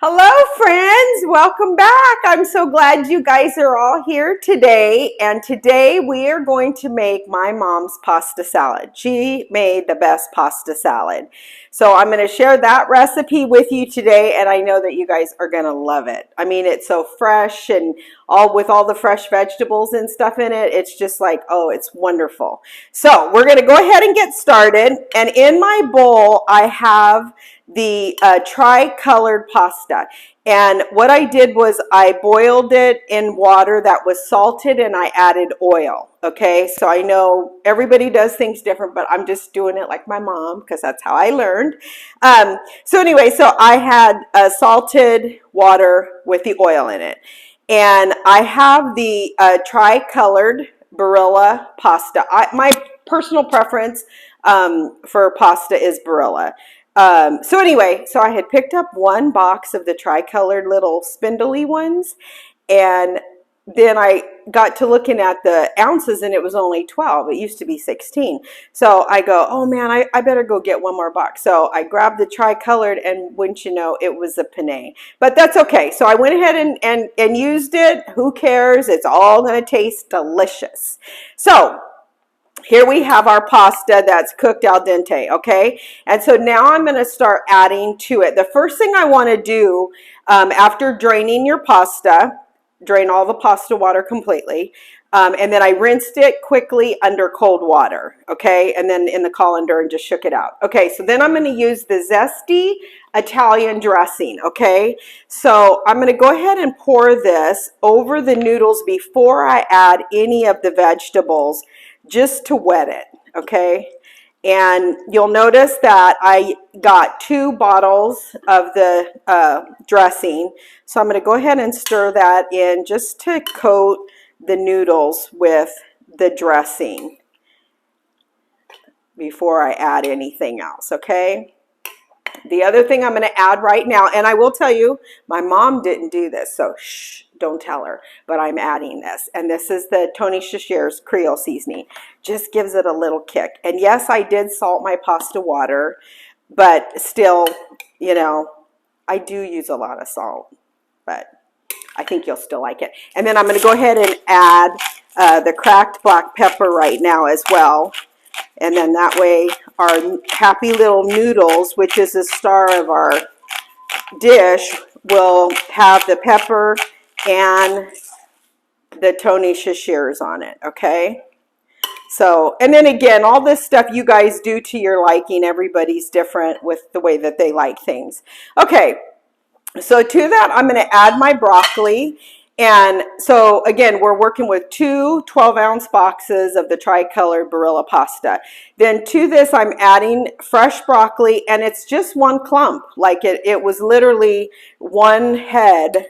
Hello, friends. Welcome back. I'm so glad you guys are all here today. And today we are going to make my mom's pasta salad. She made the best pasta salad. So I'm going to share that recipe with you today. And I know that you guys are going to love it. I mean, it's so fresh and all with all the fresh vegetables and stuff in it. It's just like, oh, it's wonderful. So we're going to go ahead and get started. And in my bowl, I have the tri-colored pasta. And what I did was I boiled it in water that was salted and I added oil. Okay, so I know everybody does things different, but I'm just doing it like my mom because that's how I learned. So anyway, so I had salted water with the oil in it. And I have the tri-colored Barilla pasta. My personal preference for pasta is Barilla. So anyway, so I had picked up one box of the tri-colored little spindly ones, and then I got to looking at the ounces and it was only 12. It used to be 16. So I go, oh man, I better go get one more box. So I grabbed the tri-colored and wouldn't you know, it was a penne. But that's okay. So I went ahead and used it. Who cares? It's all going to taste delicious. So here we have our pasta that's cooked al dente, okay? And so now I'm going to start adding to it. The first thing I want to do after draining your pasta, drain all the pasta water completely, and then I rinsed it quickly under cold water, okay? And then in the colander and just shook it out. Okay, so then I'm going to use the zesty Italian dressing, okay? So I'm going to go ahead and pour this over the noodles before I add any of the vegetables, just to wet it, okay? And you'll notice that I got 2 bottles of the dressing. So I'm going to go ahead and stir that in just to coat the noodles with the dressing before I add anything else, okay? The other thing I'm going to add right now, and I will tell you, my mom didn't do this, so shh, don't tell her, but I'm adding this. And this is the Tony Chachere's Creole seasoning. Just gives it a little kick. And yes, I did salt my pasta water, but still, you know, I do use a lot of salt, but I think you'll still like it. And then I'm going to go ahead and add the cracked black pepper right now as well. And then that way our happy little noodles, which is the star of our dish, will have the pepper and the Tony Chachere's on it, okay? So, and then again, all this stuff you guys do to your liking. Everybody's different with the way that they like things. Okay, so to that, I'm going to add my broccoli. And so again, we're working with 2 12-ounce boxes of the tri-colored Barilla pasta. Then to this, I'm adding fresh broccoli, and it's just 1 clump. Like it was literally 1 head,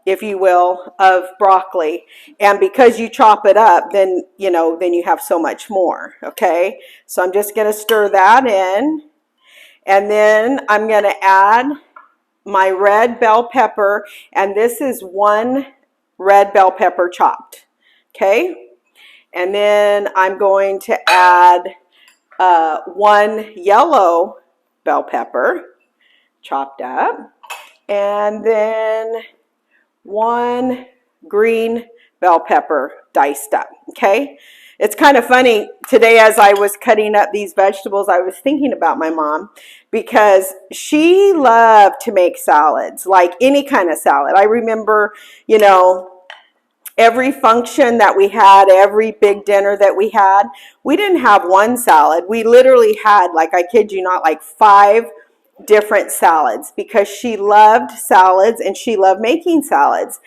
if you will, of broccoli. And because you chop it up, then, you know, then you have so much more, okay? So I'm just going to stir that in. And then I'm going to add my red bell pepper, and this is 1 red bell pepper chopped, okay? And then I'm going to add 1 yellow bell pepper chopped up, and then 1 green bell pepper diced up, okay? It's kind of funny, today as I was cutting up these vegetables, I was thinking about my mom because she loved to make salads, like any kind of salad. I remember, you know, every function that we had, every big dinner that we had, we didn't have 1 salad. We literally had, like, I kid you not, like 5 different salads because she loved salads and she loved making salads.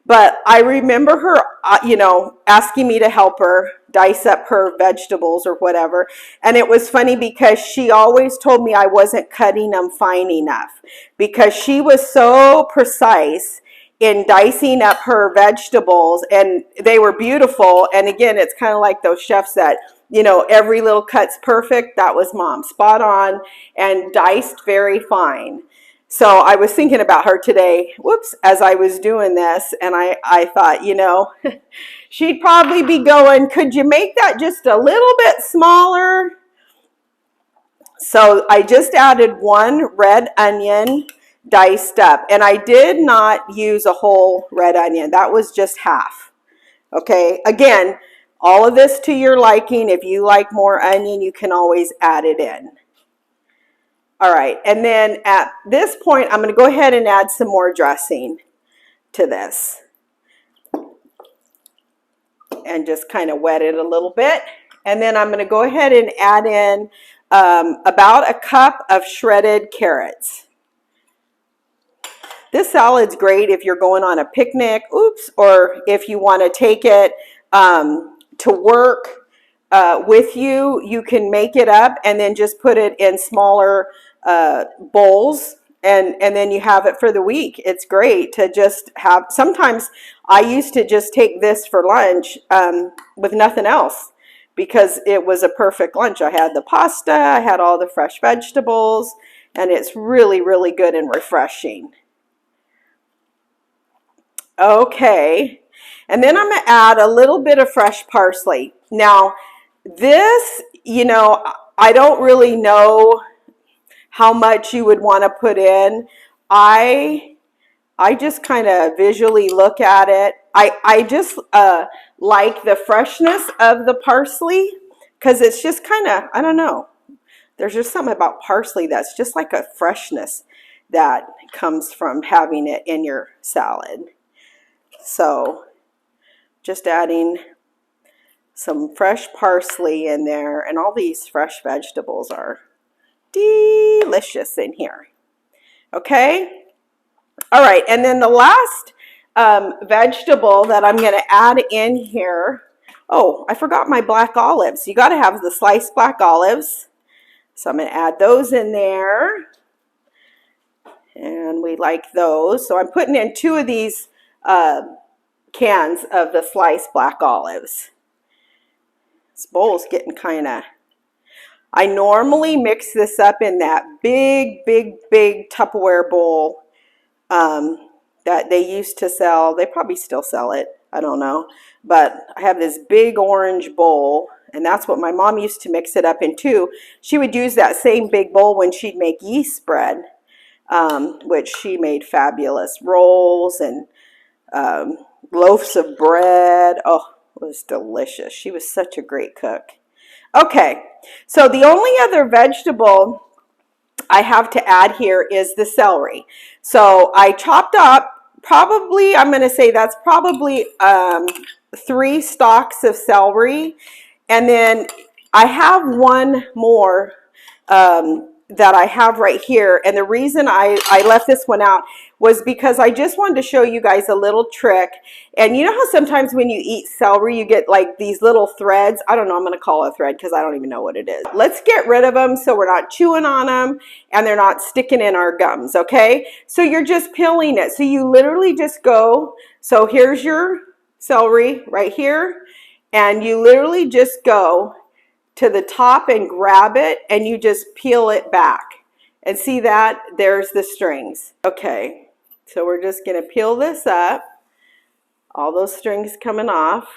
But I remember her, you know, asking me to help her dice up her vegetables or whatever. And it was funny because she always told me I wasn't cutting them fine enough because she was so precise in dicing up her vegetables, and they were beautiful. And again, it's kind of like those chefs that, you know, every little cut's perfect. That was Mom, spot on and diced very fine. So I was thinking about her today, whoops, as I was doing this, and I thought, you know, she'd probably be going, could you make that just a little bit smaller? So I just added 1 red onion diced up. And I did not use a whole red onion. That was just half. Okay, again, all of this to your liking. If you like more onion, you can always add it in. All right, and then at this point, I'm going to go ahead and add some more dressing to this. And just kind of wet it a little bit. And then I'm going to go ahead and add in about a cup of shredded carrots. This salad's great if you're going on a picnic, or if you want to take it to work with you. You can make it up and then just put it in smaller bowls. And then you have it for the week. It's great to just have. Sometimes I used to just take this for lunch with nothing else because it was a perfect lunch. I had the pasta, I had all the fresh vegetables, and it's really, really good and refreshing. Okay, and then I'm going to add a little bit of fresh parsley. Now, this, you know, I don't really know how much you would want to put in. I just kind of visually look at it. I just like the freshness of the parsley because it's just kind of, I don't know. There's just something about parsley that's just like a freshness that comes from having it in your salad. So just adding some fresh parsley in there, and all these fresh vegetables are delicious in here. Okay, all right, and then the last vegetable that I'm going to add in here, oh, I forgot my black olives. You got to have the sliced black olives, so I'm going to add those in there, and we like those. So I'm putting in 2 of these cans of the sliced black olives. This bowl's getting kind of, I normally mix this up in that big Tupperware bowl that they used to sell. They probably still sell it. I don't know. But I have this big orange bowl, and that's what my mom used to mix it up in too. She would use that same big bowl when she'd make yeast bread, which she made fabulous rolls and loaves of bread. Oh, it was delicious. She was such a great cook. Okay, so the only other vegetable I have to add here is the celery. So I chopped up probably, I'm going to say that's probably 3 stalks of celery. And then I have one more that I have right here. And the reason I left this one out was because I just wanted to show you guys a little trick. And you know how sometimes when you eat celery, you get like these little threads? I don't know, I'm going to call it a thread because I don't even know what it is. Let's get rid of them so we're not chewing on them and they're not sticking in our gums, okay? So you're just peeling it. So you literally just go, so here's your celery right here. And you literally just go to the top and grab it, and you just peel it back. And see that? There's the strings. Okay, so we're just going to peel this up. All those strings coming off.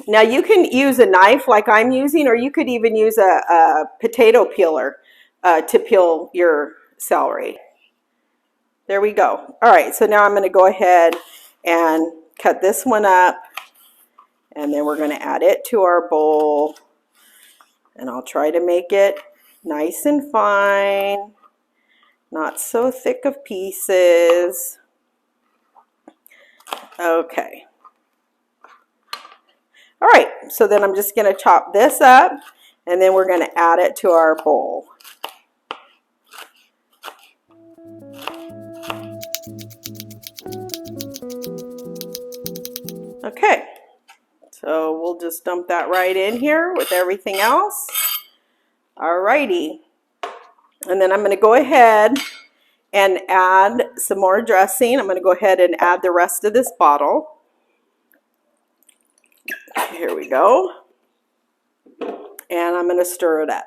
Now you can use a knife like I'm using, or you could even use a potato peeler to peel your celery. There we go. All right, so now I'm going to go ahead and cut this one up. And then we're going to add it to our bowl. And I'll try to make it nice and fine, not so thick of pieces. Okay. All right, so then I'm just going to chop this up, and then we're going to add it to our bowl. Okay. So we'll just dump that right in here with everything else. Alrighty. And then I'm going to go ahead and add some more dressing. I'm going to go ahead and add the rest of this bottle. Here we go. And I'm going to stir it up.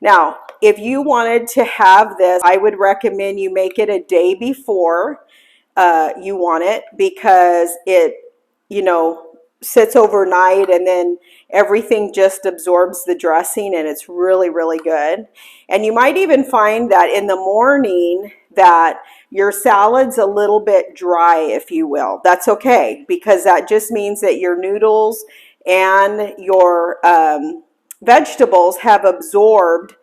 Now, if you wanted to have this, I would recommend you make it a day before you want it, because it, you know, sits overnight, and then everything just absorbs the dressing, and it's really, really good. And you might even find that in the morning that your salad's a little bit dry, if you will. That's okay, because that just means that your noodles and your vegetables have absorbed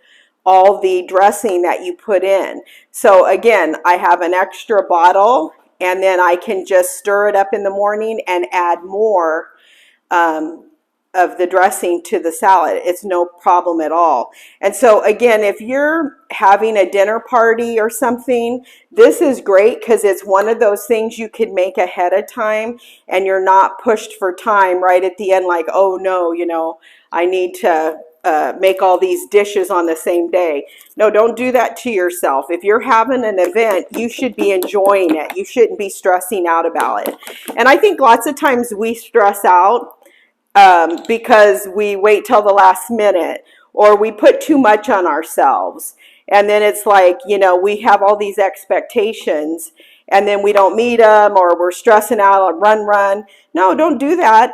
all the dressing that you put in. So again, I have an extra bottle, and then I can just stir it up in the morning and add more of the dressing to the salad. It's no problem at all. And so again, if you're having a dinner party or something, this is great because it's one of those things you could make ahead of time, and you're not pushed for time right at the end like, oh no, you know, I need to make all these dishes on the same day. No, don't do that to yourself. If you're having an event, you should be enjoying it. You shouldn't be stressing out about it. And I think lots of times we stress out because we wait till the last minute, or we put too much on ourselves. And then it's like, you know, we have all these expectations, and then we don't meet them, or we're stressing out on run. No, don't do that.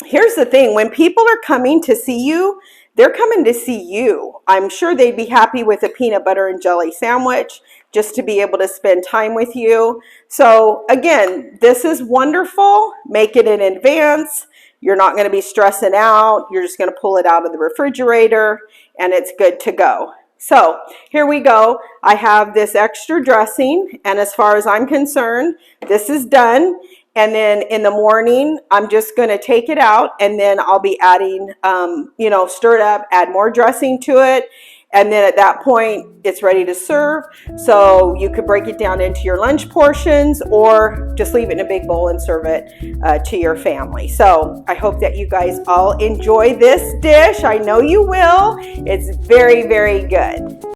Here's the thing. When people are coming to see you, they're coming to see you. I'm sure they'd be happy with a peanut butter and jelly sandwich just to be able to spend time with you. So again, this is wonderful. Make it in advance. You're not going to be stressing out. You're just going to pull it out of the refrigerator, and it's good to go. So here we go. I have this extra dressing, and as far as I'm concerned, this is done. And then in the morning, I'm just going to take it out, and then I'll be adding, you know, stir it up, add more dressing to it. And then at that point, it's ready to serve. So you could break it down into your lunch portions, or just leave it in a big bowl and serve it to your family. So I hope that you guys all enjoy this dish. I know you will. It's very, very good.